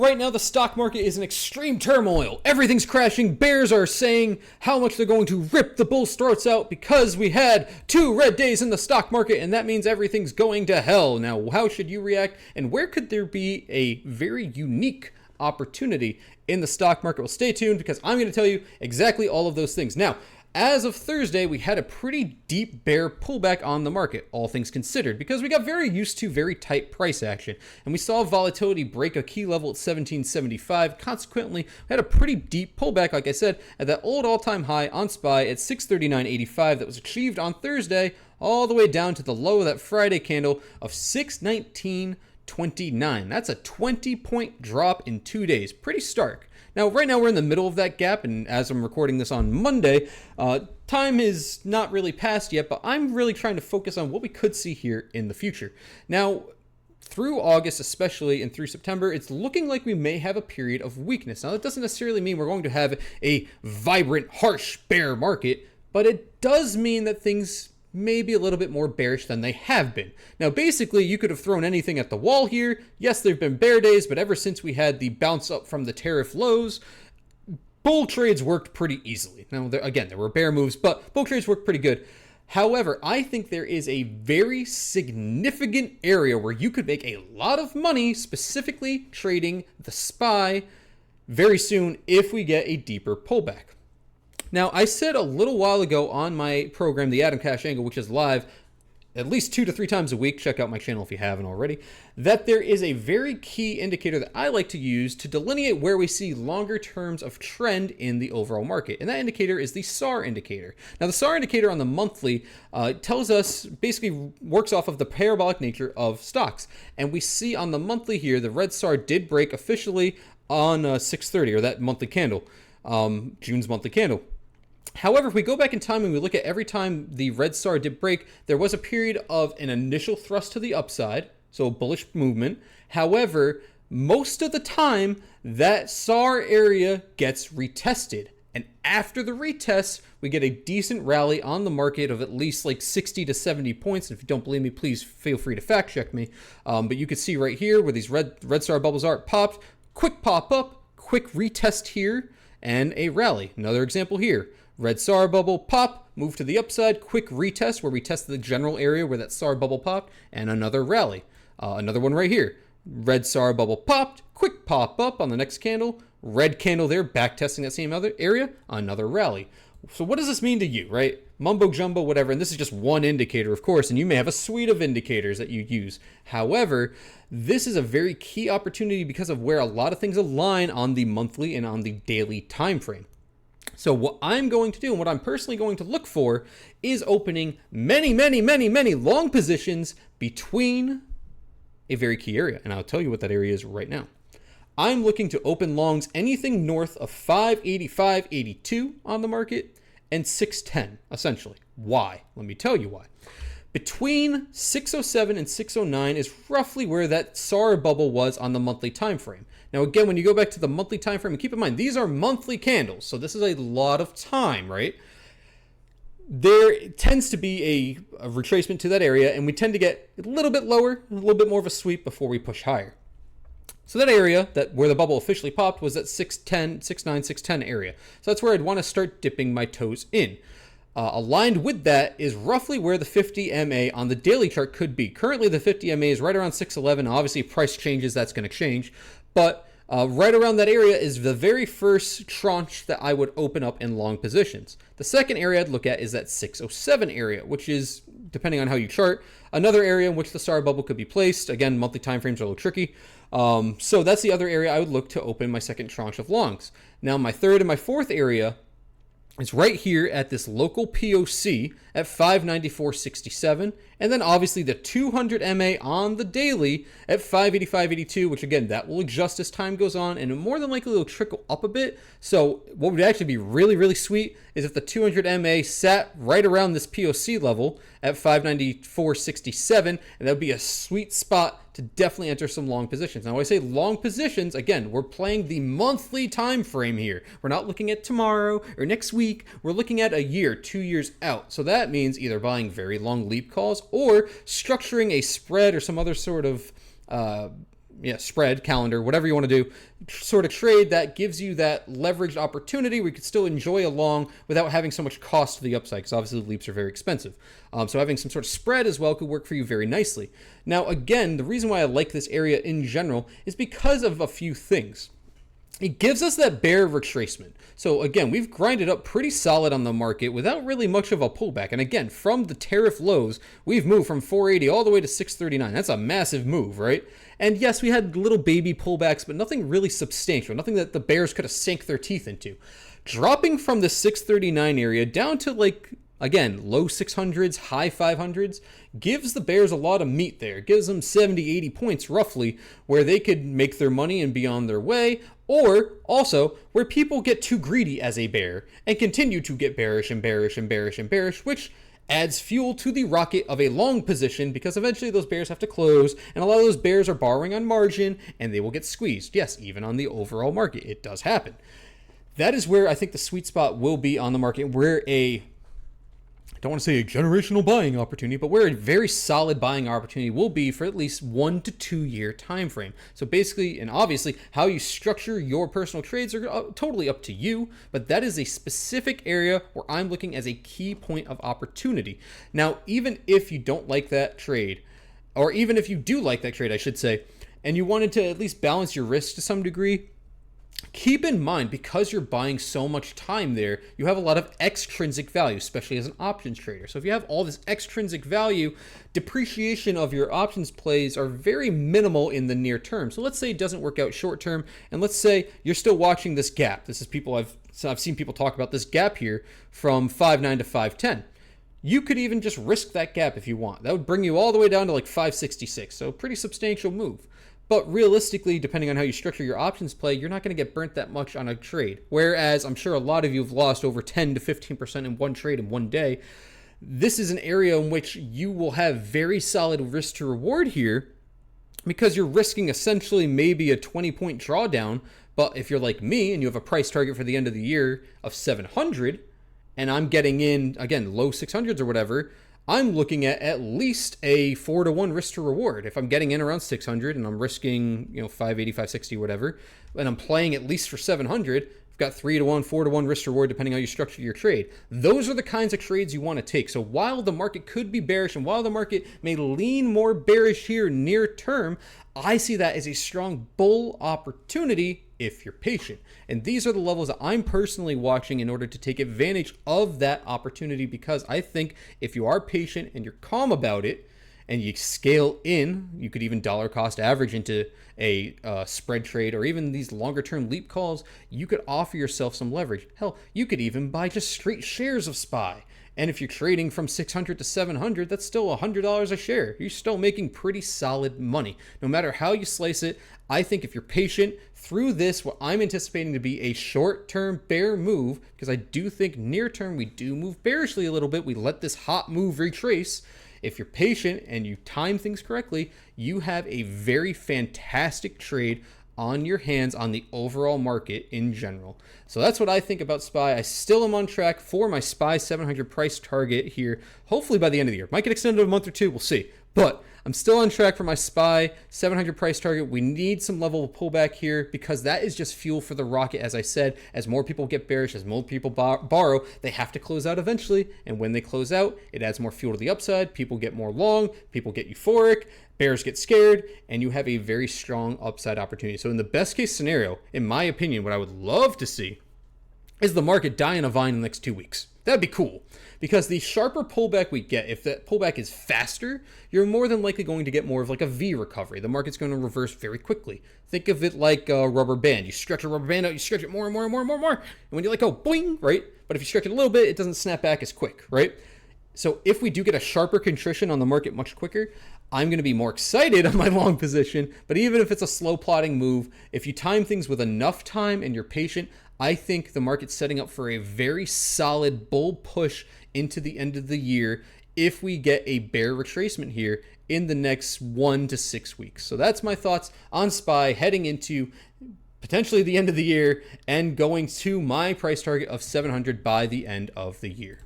Right now, the stock market is in extreme turmoil. Everything's crashing. Bears are saying how much they're going to rip the bulls' throats out because we had 2 red days in the stock market, and that means everything's going to hell. Now, how should you react, and where could there be a very unique opportunity in the stock market? Well, stay tuned because I'm going to tell you exactly all of those things. Now, as of Thursday, we had a pretty deep bear pullback on the market, all things considered, because we got very used to very tight price action, and we saw volatility break a key level at 1775. Consequently, we had a pretty deep pullback, like I said, at that old all-time high on SPY at 639.85 that was achieved on Thursday, all the way down to the low of that Friday candle of 619.29. That's a 20-point drop in 2 days. Pretty stark. Now, right now we're in the middle of that gap, and as I'm recording this on Monday, time is not really passed yet, but I'm really trying to focus on what we could see here in the future. Now, through August especially and through September, it's looking like we may have a period of weakness. Now, that doesn't necessarily mean we're going to have a vibrant, harsh bear market, but it does mean that things maybe a little bit more bearish than they have been. Now, basically, you could have thrown anything at the wall here. Yes, there have been bear days, but ever since we had the bounce up from the tariff lows, bull trades worked pretty easily. Now, there were bear moves, but bull trades worked pretty good. However, I think there is a very significant area where you could make a lot of money, specifically trading the SPY very soon if we get a deeper pullback. Now, I said a little while ago on my program, The Adam Cash Angle, which is live at least 2 to 3 times a week, check out my channel if you haven't already, that there is a very key indicator that I like to use to delineate where we see longer terms of trend in the overall market. And that indicator is the SAR indicator. Now, the SAR indicator on the monthly tells us, basically works off of the parabolic nature of stocks. And we see on the monthly here, the red SAR did break officially on 6/30, or that monthly candle, June's monthly candle. However, if we go back in time and we look at every time the red SAR did break, there was a period of an initial thrust to the upside, so a bullish movement. However, most of the time, that SAR area gets retested. And after the retest, we get a decent rally on the market of at least like 60 to 70 points. And if you don't believe me, please feel free to fact check me. But you can see right here where these red SAR bubbles are, it popped, quick pop up, quick retest here, and a rally. Another example here. Red SAR bubble, pop, move to the upside, quick retest where we test the general area where that SAR bubble popped, and another rally. Another one right here. Red SAR bubble popped, quick pop up on the next candle, red candle there, back testing that same other area, another rally. So what does this mean to you, right? Mumbo jumbo, whatever, and this is just one indicator, of course, and you may have a suite of indicators that you use. However, this is a very key opportunity because of where a lot of things align on the monthly and on the daily time frame. So what I'm going to do and what I'm personally going to look for is opening many long positions between a very key area. And I'll tell you what that area is right now. I'm looking to open longs anything north of 585.82 on the market and 610, essentially. Why? Let me tell you why. Between 607 and 609 is roughly where that SAR bubble was on the monthly time frame. Now, again, when you go back to the monthly time frame, and keep in mind, these are monthly candles, so this is a lot of time, right? There tends to be a retracement to that area, and we tend to get a little bit lower, a little bit more of a sweep before we push higher. So that area, where the bubble officially popped, was at 610, 6.9, 6.10 area. So that's where I'd want to start dipping my toes in. Aligned with that is roughly where the 50 MA on the daily chart could be. Currently, the 50 MA is right around 611. Obviously, if price changes, that's going to change. But right around that area is the very first tranche that I would open up in long positions. The second area I'd look at is that 607 area, which is, depending on how you chart, another area in which the SAR bubble could be placed. Again, monthly time frames are a little tricky. So that's the other area I would look to open my second tranche of longs. Now, my third and my fourth area is right here at this local POC at 594.67, and then obviously the 200 MA on the daily at 585.82, which again, that will adjust as time goes on, and more than likely it'll trickle up a bit. So what would actually be really sweet is if the 200 MA sat right around this POC level at 594.67, and that would be a sweet spot to definitely enter some long positions. Now, when I say long positions, again, we're playing the monthly time frame here. We're not looking at tomorrow or next week. We're looking at a year, 2 years out. So that means either buying very long leap calls or structuring a spread or some other sort of spread, calendar, whatever you want to do, sort of trade that gives you that leveraged opportunity where you could still enjoy a long without having so much cost to the upside, because obviously the leaps are very expensive. So having some sort of spread as well could work for you very nicely. Now, again, the reason why I like this area in general is because of a few things. It gives us that bear retracement. So again, we've grinded up pretty solid on the market without really much of a pullback. And again, from the tariff lows, we've moved from 480 all the way to 639. That's a massive move, right? And yes, we had little baby pullbacks, but nothing really substantial, nothing that the bears could have sank their teeth into. Dropping from the 639 area down to, like, again, low 600s, high 500s, gives the bears a lot of meat there. It gives them 70, 80 points roughly where they could make their money and be on their way, or also where people get too greedy as a bear and continue to get bearish and bearish and bearish and bearish, which adds fuel to the rocket of a long position, because eventually those bears have to close, and a lot of those bears are borrowing on margin and they will get squeezed. Yes, even on the overall market, it does happen. That is where I think the sweet spot will be on the market, where I don't want to say a generational buying opportunity, but where a very solid buying opportunity will be for at least 1 to 2 year time frame. So basically, and obviously, how you structure your personal trades are totally up to you, but that is a specific area where I'm looking as a key point of opportunity. Now, even if you don't like that trade, or even if you do like that trade, I should say, and you wanted to at least balance your risk to some degree, keep in mind, because you're buying so much time there, you have a lot of extrinsic value, especially as an options trader. So if you have all this extrinsic value, depreciation of your options plays are very minimal in the near term. So let's say it doesn't work out short term, and let's say you're still watching this gap. This is I've seen people talk about this gap here from 5.9 to 5.10. You could even just risk that gap if you want. That would bring you all the way down to like 5.66. So pretty substantial move. But realistically, depending on how you structure your options play, you're not going to get burnt that much on a trade. Whereas I'm sure a lot of you have lost over 10 to 15% in one trade in one day. This is an area in which you will have very solid risk to reward here, because you're risking essentially maybe a 20-point drawdown. But if you're like me and you have a price target for the end of the year of 700, and I'm getting in, again, low 600s or whatever, I'm looking at least a 4-to-1 risk to reward. If I'm getting in around 600 and I'm risking, 580, 560, whatever, and I'm playing at least for 700, I've got 3-to-1, 4-to-1 risk to reward depending on how you structure your trade. Those are the kinds of trades you want to take. So while the market could be bearish and while the market may lean more bearish here near term, I see that as a strong bull opportunity if you're patient. And these are the levels that I'm personally watching in order to take advantage of that opportunity, because I think if you are patient and you're calm about it and you scale in, you could even dollar cost average into a spread trade, or even these longer term leap calls, you could offer yourself some leverage. Hell, you could even buy just straight shares of SPY. And if you're trading from 600 to 700, that's still $100 a share. You're still making pretty solid money. No matter how you slice it, I think if you're patient through this, what I'm anticipating to be a short-term bear move, because I do think near-term we do move bearishly a little bit. We let this hot move retrace. If you're patient and you time things correctly, you have a very fantastic trade on your hands on the overall market in general. So that's what I think about SPY. I still am on track for my SPY 700 price target here, hopefully by the end of the year. Might get extended a month or two, we'll see. But I'm still on track for my SPY 700 price target. We need some level of pullback here, because that is just fuel for the rocket. As I said, as more people get bearish, as more people borrow, they have to close out eventually. And when they close out, it adds more fuel to the upside. People get more long, people get euphoric, bears get scared, and you have a very strong upside opportunity. So in the best case scenario, in my opinion, what I would love to see is the market die in a vine in the next 2 weeks. That'd be cool, because the sharper pullback we get, if that pullback is faster, you're more than likely going to get more of like a V recovery. The market's going to reverse very quickly. Think of it like a rubber band. You stretch a rubber band out, you stretch it more and more and more and more and more. And when you let go, boing, right? But if you stretch it a little bit, it doesn't snap back as quick, right? So if we do get a sharper contrition on the market much quicker, I'm going to be more excited on my long position. But even if it's a slow plotting move, if you time things with enough time and you're patient, I think the market's setting up for a very solid bull push into the end of the year if we get a bear retracement here in the next 1 to 6 weeks. So that's my thoughts on SPY heading into potentially the end of the year and going to my price target of 700 by the end of the year.